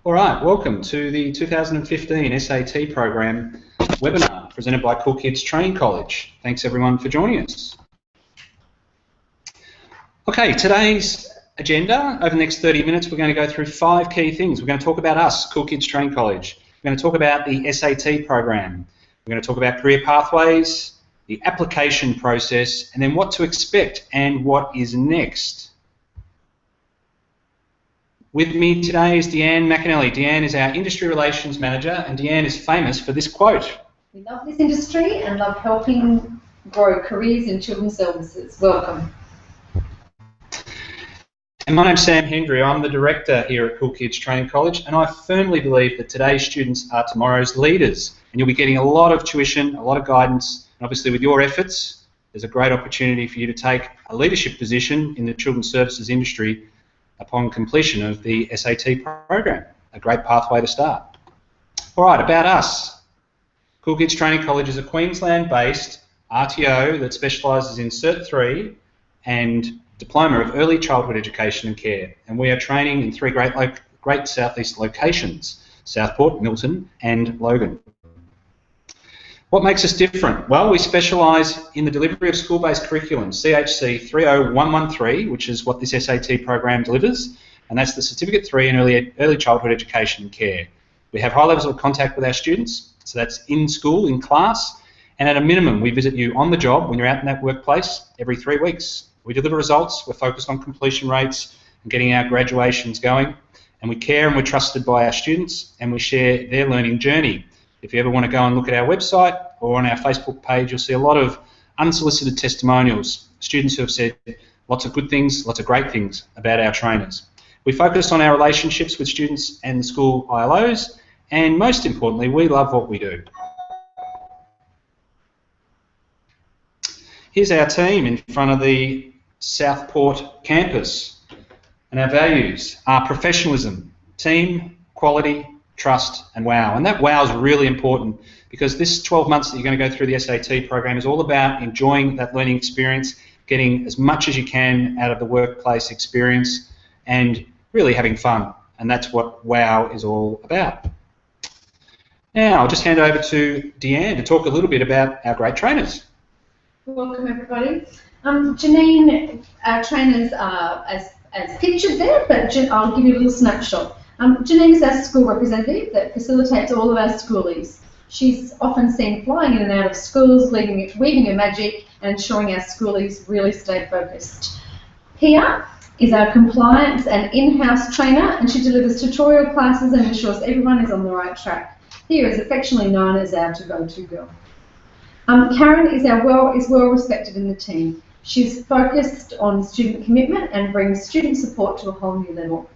All right, welcome to the 2015 SAT program webinar presented by Kool Kids Training College. Thanks everyone for joining us. Okay, today's agenda, over the next 30 minutes, we're going to go through 5 key things. We're going to talk about us, Kool Kids Training College. We're going to talk about the SAT program. We're going to talk about career pathways, the application process, and then what to expect and what is next. With me today is Deanne McAnally. Deanne is our Industry Relations Manager, and Deanne is famous for this quote. We love this industry and love helping grow careers in children's services. Welcome. And my name's Sam Hendry. I'm the Director here at Kool Kids Training College, and I firmly believe that today's students are tomorrow's leaders, and you'll be getting a lot of tuition, a lot of guidance, and obviously with your efforts, there's a great opportunity for you to take a leadership position in the children's services industry upon completion of the SAT program. A great pathway to start. All right, about us. Kool Kids Training College is a Queensland-based RTO that specialises in Cert 3 and Diploma of Early Childhood Education and Care. And we are training in 3 great southeast locations, Southport, Milton and Logan. What makes us different? Well, we specialise in the delivery of school-based curriculum, CHC 30113, which is what this SAT program delivers, and that's the Certificate 3 in Early Childhood Education and Care. We have high levels of contact with our students, so that's in school, in class, and at a minimum, we visit you on the job when you're out in that workplace every 3 weeks. We deliver results, we're focused on completion rates and getting our graduations going, and we care and we're trusted by our students, and we share their learning journey. If you ever want to go and look at our website or on our Facebook page, you'll see a lot of unsolicited testimonials, students who have said lots of good things, lots of great things about our trainers. We focus on our relationships with students and school ILOs, and most importantly, we love what we do. Here's our team in front of the Southport campus, and our values are professionalism, team, quality, trust and wow. And that wow is really important because this 12 months that you're going to go through the SAT program is all about enjoying that learning experience, getting as much as you can out of the workplace experience and really having fun. And that's what wow is all about. Now I'll just hand over to Deanne to talk a little bit about our great trainers. Welcome everybody. Janine, our trainers are as pictured there, but I'll give you a little snapshot. Janine is our school representative that facilitates all of our schoolies. She's often seen flying in and out of schools, weaving her magic and ensuring our schoolies really stay focused. Pia is our compliance and in-house trainer, and she delivers tutorial classes and ensures everyone is on the right track. Pia is affectionately known as our to-go-to girl. Karen is well respected in the team. She's focused on student commitment and brings student support to a whole new level.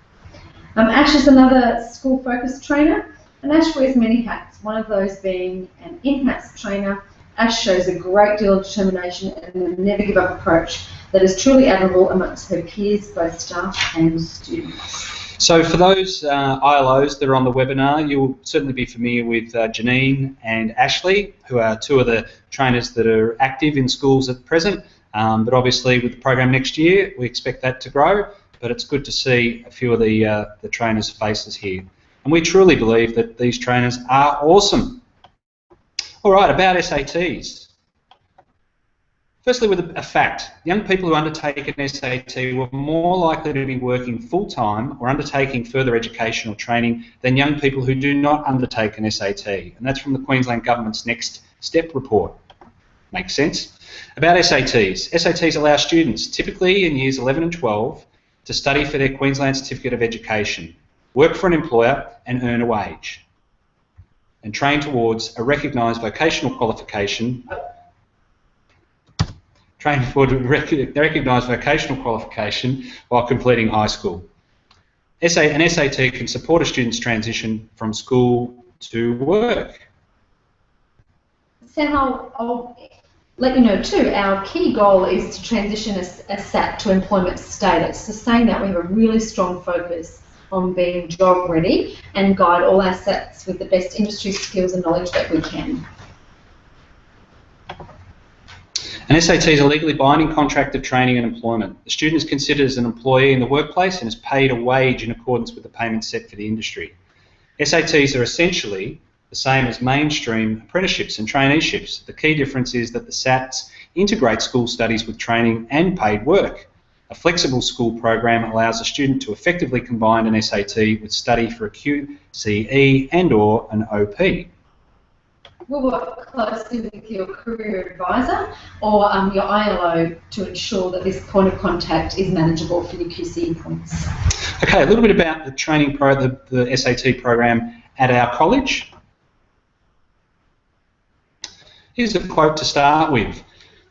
Ash is another school-focused trainer, and Ash wears many hats, one of those being an in-house trainer. Ash shows a great deal of determination and a never-give-up approach that is truly admirable amongst her peers, both staff and students. So for those ILOs that are on the webinar, you'll certainly be familiar with Janine and Ashley, who are 2 of the trainers that are active in schools at present, but obviously with the program next year, we expect that to grow. But it's good to see a few of the trainers' faces here. And we truly believe that these trainers are awesome. All right, about SATs. Firstly, with a fact, young people who undertake an SAT were more likely to be working full-time or undertaking further educational training than young people who do not undertake an SAT. And that's from the Queensland Government's Next Step report. Makes sense? About SATs. SATs allow students, typically in years 11 and 12, to study for their Queensland Certificate of Education, work for an employer and earn a wage, and train towards a recognised vocational qualification, while completing high school. An SAT can support a student's transition from school to work. Sam, I'll let you know too, our key goal is to transition a SAT to employment status. So saying that, we have a really strong focus on being job ready and guide all our SATs with the best industry skills and knowledge that we can. An SAT is a legally binding contract of training and employment. The student is considered as an employee in the workplace and is paid a wage in accordance with the payment set for the industry. SATs are essentially the same as mainstream apprenticeships and traineeships. The key difference is that the SATs integrate school studies with training and paid work. A flexible school program allows a student to effectively combine an SAT with study for a QCE and/or an OP. We'll work closely with your career advisor or your ILO to ensure that this point of contact is manageable for your QCE points. Okay, a little bit about the training the SAT program at our college. Here's a quote to start with.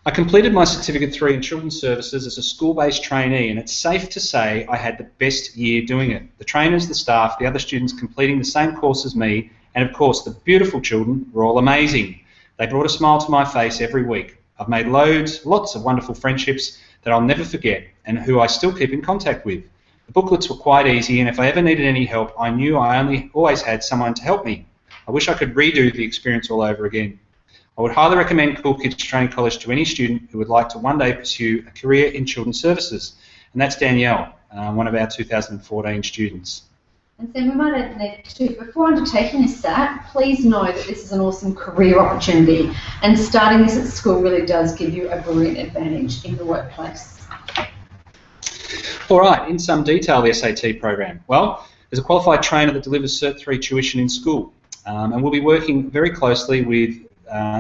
I completed my Certificate 3 in Children's Services as a school-based trainee, and it's safe to say I had the best year doing it. The trainers, the staff, the other students completing the same course as me, and of course the beautiful children were all amazing. They brought a smile to my face every week. I've made lots of wonderful friendships that I'll never forget and who I still keep in contact with. The booklets were quite easy, and if I ever needed any help, I knew I always had someone to help me. I wish I could redo the experience all over again. I would highly recommend Kool Kids Training College to any student who would like to one day pursue a career in children's services. And that's Danielle, one of our 2014 students. And Sam, we might add that too, before undertaking a SAT, please know that this is an awesome career opportunity, and starting this at school really does give you a brilliant advantage in the workplace. All right, in some detail, the SAT program. Well, there's a qualified trainer that delivers Cert 3 tuition in school, and we'll be working very closely with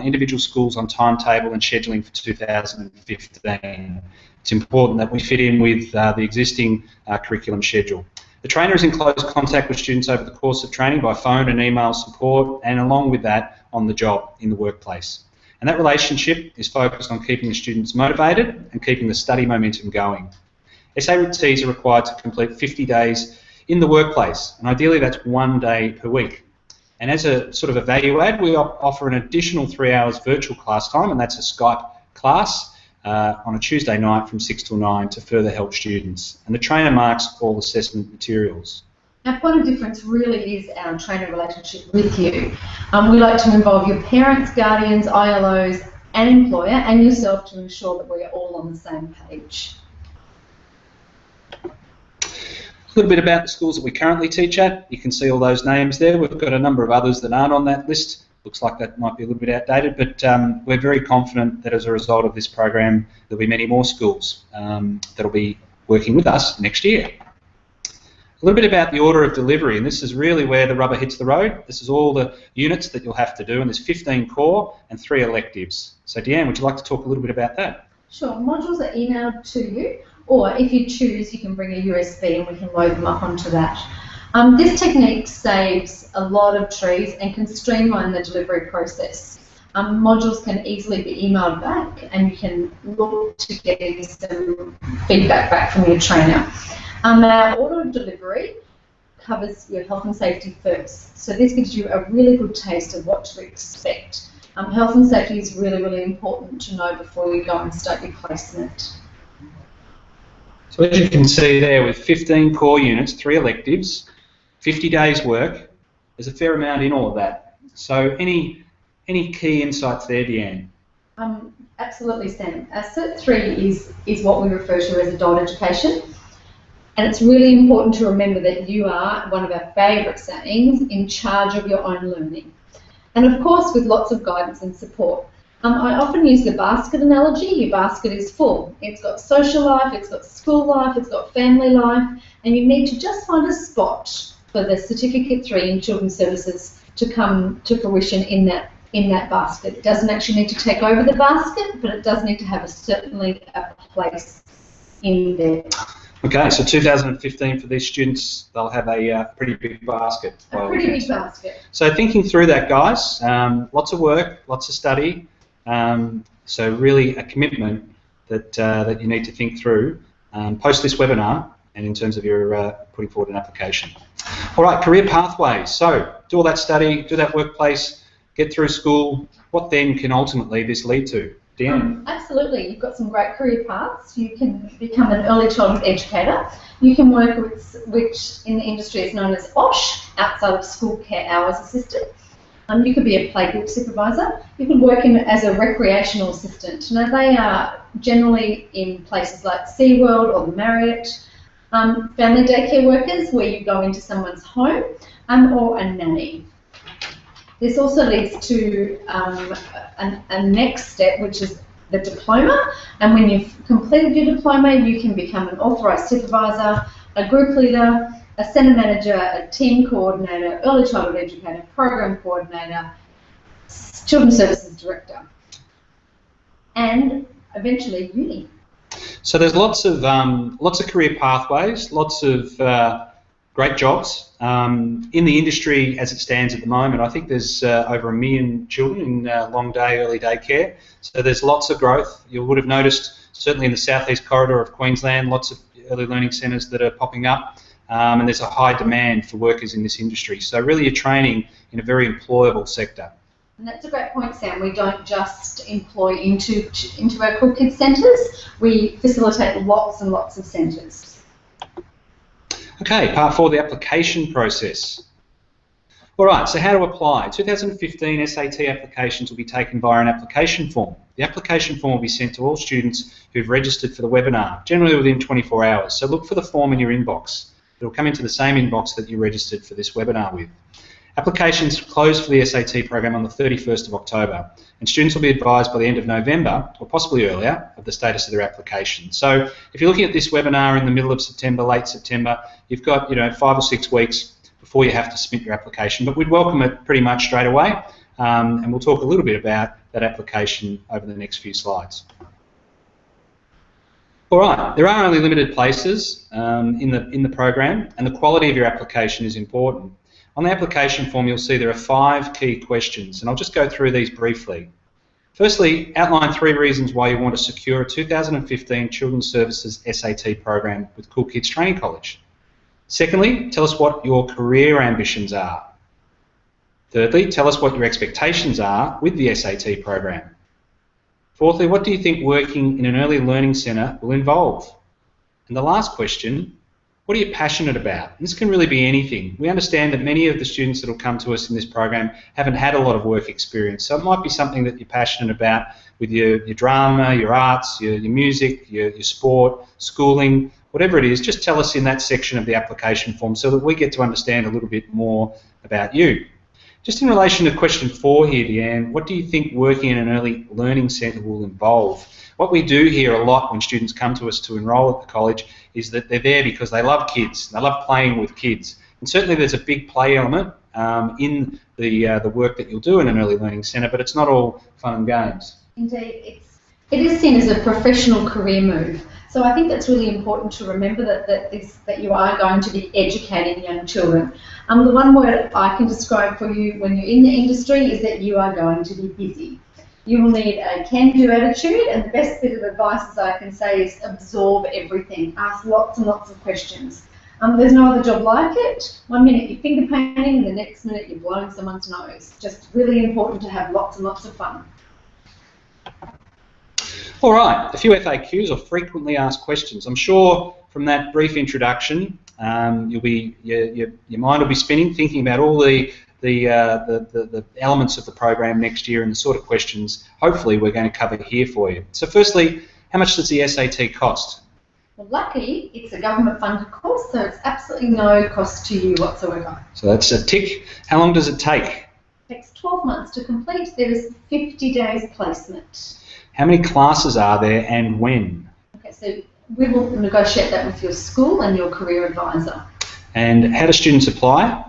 individual schools on timetable and scheduling for 2015. It's important that we fit in with the existing curriculum schedule. The trainer is in close contact with students over the course of training by phone and email support, and along with that on the job in the workplace. And that relationship is focused on keeping the students motivated and keeping the study momentum going. SATs are required to complete 50 days in the workplace, and ideally that's 1 day per week. And as a sort of a value add, we offer an additional 3 hours virtual class time, and that's a Skype class on a Tuesday night from 6 till 9 to further help students. And the trainer marks all assessment materials. Our point of difference really is our trainer relationship with you. We like to involve your parents, guardians, ILOs, and employer, and yourself to ensure that we are all on the same page. A little bit about the schools that we currently teach at. You can see all those names there. We've got a number of others that aren't on that list. Looks like that might be a little bit outdated, but we're very confident that as a result of this program there'll be many more schools that'll be working with us next year. A little bit about the order of delivery, and this is really where the rubber hits the road. This is all the units that you'll have to do, and there's 15 core and 3 electives. So Deanne, would you like to talk a little bit about that? Sure. Modules are emailed to you, or if you choose, you can bring a USB and we can load them up onto that. This technique saves a lot of trees and can streamline the delivery process. Modules can easily be emailed back, and you can look to get some feedback back from your trainer. Our order of delivery covers your health and safety first, so this gives you a really good taste of what to expect. Health and safety is really, really important to know before you go and start your placement. So as you can see there, with 15 core units, 3 electives, 50 days work, there's a fair amount in all of that. So any key insights there, Deanne? Absolutely, Sam. Cert 3 is what we refer to as adult education, and it's really important to remember that you are, one of our favourite sayings, in charge of your own learning. And of course with lots of guidance and support. I often use the basket analogy. Your basket is full. It's got social life, it's got school life, it's got family life, and you need to just find a spot for the Certificate 3 in Children's Services to come to fruition in that basket. It doesn't actually need to take over the basket, but it does need to have certainly a place in there. Okay, so 2015 for these students, they'll have a pretty big basket. A pretty big basket. So thinking through that, guys, lots of work, lots of study, so really a commitment that you need to think through post this webinar and in terms of your putting forward an application. All right, career pathways. So do all that study, do that workplace, get through school. What then can ultimately this lead to? Dan? Absolutely. You've got some great career paths. You can become an early childhood educator. You can work with, which in the industry is known as OSH, outside of school care hours assistant. You could be a playgroup supervisor. You could work as a recreational assistant. Now they are generally in places like SeaWorld or the Marriott. Family daycare workers, where you go into someone's home, or a nanny. This also leads to a next step, which is the diploma, and when you've completed your diploma, you can become an authorised supervisor, a group leader, a centre manager, a team coordinator, early childhood educator, program coordinator, children's services director, and eventually uni. So there's lots of career pathways, lots of great jobs. In the industry as it stands at the moment, I think there's over 1 million children in long day, early day care. So there's lots of growth. You would have noticed, certainly in the southeast corridor of Queensland, lots of early learning centres that are popping up, and there's a high demand for workers in this industry. So really you're training in a very employable sector. And that's a great point, Sam. We don't just employ into our Kool Kids centres, we facilitate lots and lots of centres. Okay, part 4, the application process. All right, so how to apply? 2015 SAT applications will be taken via an application form. The application form will be sent to all students who've registered for the webinar, generally within 24 hours. So look for the form in your inbox. It'll come into the same inbox that you registered for this webinar with. Applications close for the SAT program on the 31st of October, and students will be advised by the end of November, or possibly earlier, of the status of their application. So if you're looking at this webinar in the middle of September, late September, you've got 5 or 6 weeks before you have to submit your application, but we'd welcome it pretty much straight away, and we'll talk a little bit about that application over the next few slides. All right, there are only limited places in the program, and the quality of your application is important. On the application form, you'll see there are 5 key questions, and I'll just go through these briefly. Firstly, outline 3 reasons why you want to secure a 2015 Children's Services SAT program with Kool Kids Training College. Secondly, tell us what your career ambitions are. Thirdly, tell us what your expectations are with the SAT program. Fourthly, what do you think working in an early learning centre will involve? And the last question, what are you passionate about? And this can really be anything. We understand that many of the students that will come to us in this program haven't had a lot of work experience, so it might be something that you're passionate about with your drama, your arts, your music, your sport, schooling, whatever it is. Just tell us in that section of the application form so that we get to understand a little bit more about you. Just in relation to question 4 here, Deanne, what do you think working in an early learning centre will involve? What we do hear a lot when students come to us to enrol at the college is that they're there because they love kids, they love playing with kids. And certainly there's a big play element in the work that you'll do in an early learning centre, but it's not all fun and games. Indeed, it is seen as a professional career move. So I think that's really important to remember that you are going to be educating young children. The one word I can describe for you when you're in the industry is that you are going to be busy. You will need a can-do attitude, and the best bit of advice, as I can say, is absorb everything. Ask lots and lots of questions. There's no other job like it. 1 minute you're finger painting, and the next minute you're blowing someone's nose. Just really important to have lots and lots of fun. All right, a few FAQs, or frequently asked questions. I'm sure from that brief introduction, your mind will be spinning, thinking about all the elements of the program next year and the sort of questions hopefully we're going to cover here for you. So firstly, how much does the SAT cost? Well, lucky it's a government funded course, so it's absolutely no cost to you whatsoever. So that's a tick. How long does it take? It takes 12 months to complete. There is 50 days placement. How many classes are there and when? Okay, so we will negotiate that with your school and your career advisor. And how do students apply?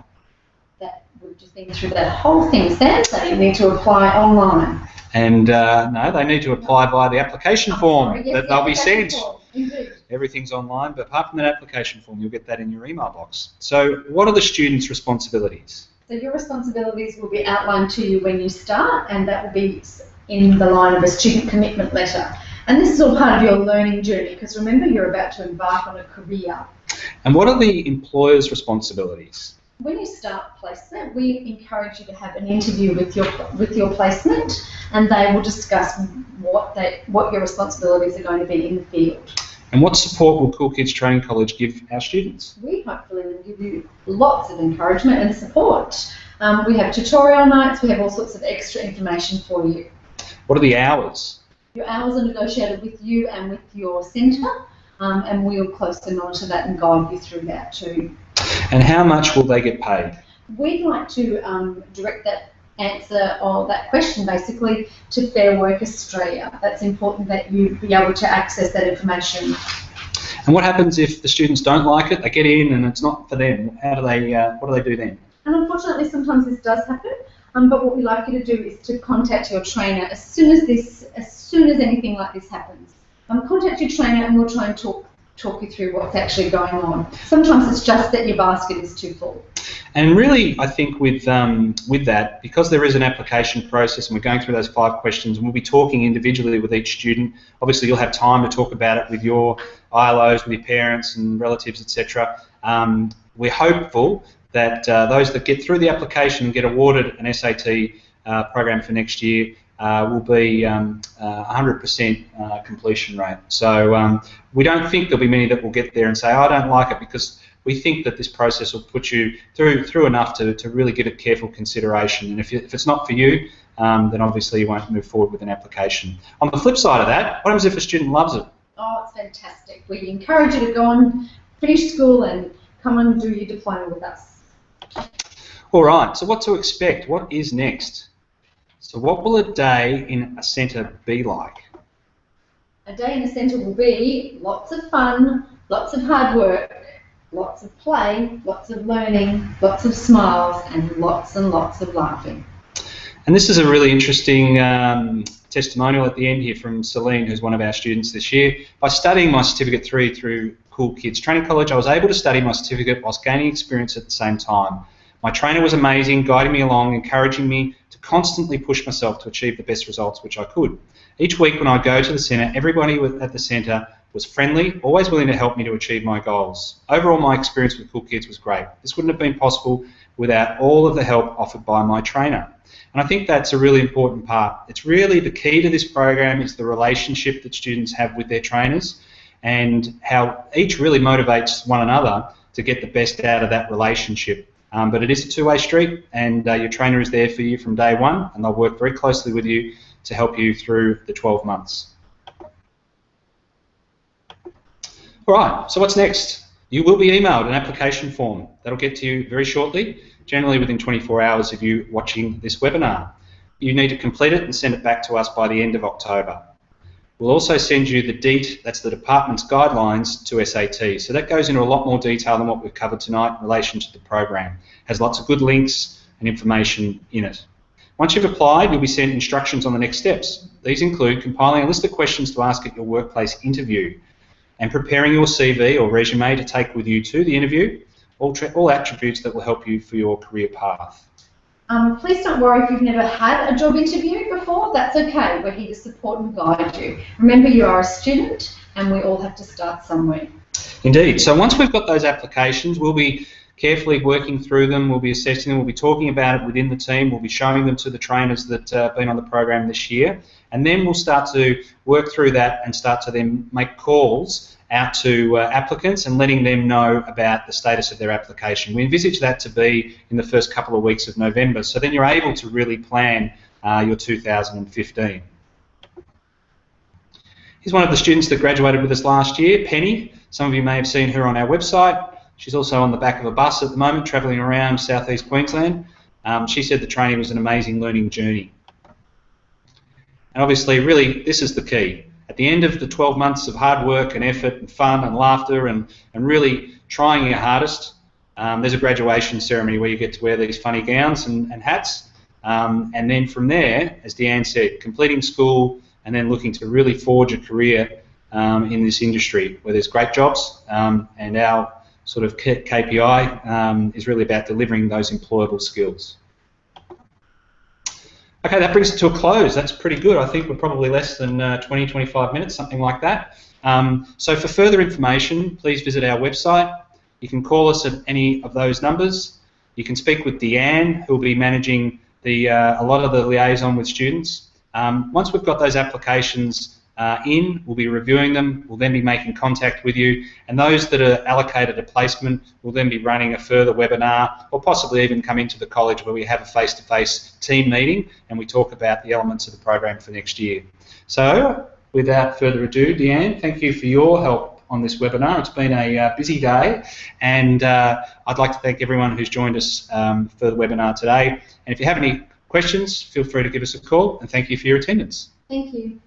We've just been through that whole thing, Sam, so you need to apply online. And no, they need to apply via the application form that they'll be sent. Indeed. Everything's online, but apart from that application form, you'll get that in your email box. So what are the students' responsibilities? So your responsibilities will be outlined to you when you start, and that will be in the line of a student commitment letter. And this is all part of your learning journey, because remember, you're about to embark on a career. And what are the employer's responsibilities? When you start placement, we encourage you to have an interview with your placement, and they will discuss what your responsibilities are going to be in the field. And what support will Kool Kids Training College give our students? We hopefully will give you lots of encouragement and support. We have tutorial nights, we have all sorts of extra information for you. What are the hours? Your hours are negotiated with you and with your centre. and we'll closely monitor that and guide you through that too. And how much will they get paid? We'd like to direct that answer or that question basically to Fair Work Australia. That's important that you be able to access that information. And what happens if the students don't like it? They get in and it's not for them. How do they? What do they do then? And unfortunately, sometimes this does happen. But what we like you to do is to contact your trainer as soon as anything like this happens. Contact your trainer and we'll try and talk you through what's actually going on. Sometimes it's just that your basket is too full. And really, I think with that, because there is an application process and we're going through those 5 questions and we'll be talking individually with each student, obviously you'll have time to talk about it with your ILOs, with your parents and relatives, etc. We're hopeful that those that get through the application and get awarded an SAT program for next year will be 100% completion rate. So we don't think there'll be many that will get there and say, I don't like it, because we think that this process will put you through enough to really give it careful consideration. And if it's not for you, then obviously you won't move forward with an application. On the flip side of that, what happens if a student loves it? Oh, it's fantastic. We encourage you to go on, finish school and come and do your diploma with us. All right, so what to expect? What is next? So what will a day in a centre be like? A day in a centre will be lots of fun, lots of hard work, lots of play, lots of learning, lots of smiles, and lots of laughing. And this is a really interesting testimonial at the end here from Celine, who's one of our students this year. By studying my Certificate 3 through Kool Kids Training College, I was able to study my certificate whilst gaining experience at the same time. My trainer was amazing, guiding me along, encouraging me to constantly push myself to achieve the best results which I could. Each week when I go to the centre, everybody at the centre was friendly, always willing to help me to achieve my goals. Overall, my experience with Kool Kids was great. This wouldn't have been possible without all of the help offered by my trainer. And I think that's a really important part. It's really the key to this program is the relationship that students have with their trainers and how each really motivates one another to get the best out of that relationship. But it is a two-way street, and your trainer is there for you from day one, and they'll work very closely with you to help you through the 12 months. All right, so what's next? You will be emailed an application form. That'll get to you very shortly, generally within 24 hours of you watching this webinar. You need to complete it and send it back to us by the end of October. We'll also send you the DEET, that's the department's guidelines to SAT. So that goes into a lot more detail than what we've covered tonight in relation to the program. It has lots of good links and information in it. Once you've applied, you'll be sent instructions on the next steps. These include compiling a list of questions to ask at your workplace interview and preparing your CV or resume to take with you to the interview, all attributes that will help you for your career path. Please don't worry if you've never had a job interview before, that's okay. We're here to support and guide you. Remember, you are a student and we all have to start somewhere. Indeed. So once we've got those applications, we'll be carefully working through them, we'll be assessing them, we'll be talking about it within the team, we'll be showing them to the trainers that have been on the program this year, and then we'll start to work through that and start to then make calls out to applicants and letting them know about the status of their application. We envisage that to be in the first couple of weeks of November, so then you're able to really plan your 2015. Here's one of the students that graduated with us last year, Penny. Some of you may have seen her on our website. She's also on the back of a bus at the moment, travelling around southeast Queensland. She said the training was an amazing learning journey. And obviously, really, this is the key. At the end of the 12 months of hard work and effort and fun and laughter and really trying your hardest, there's a graduation ceremony where you get to wear these funny gowns and hats. And then from there, as Deanne said, completing school and then looking to really forge a career in this industry where there's great jobs, and our sort of KPI is really about delivering those employable skills. Okay, that brings it to a close. That's pretty good. I think we're probably less than 20, 25 minutes, something like that. So for further information, please visit our website. You can call us at any of those numbers. You can speak with Deanne, who will be managing a lot of the liaison with students. Once we've got those applications in, we'll be reviewing them, we'll then be making contact with you, and those that are allocated a placement will then be running a further webinar, or possibly even come into the college where we have a face-to-face team meeting and we talk about the elements of the program for next year. So, without further ado, Deanne, thank you for your help on this webinar. It's been a busy day, and I'd like to thank everyone who's joined us for the webinar today. And if you have any questions, feel free to give us a call, and thank you for your attendance. Thank you.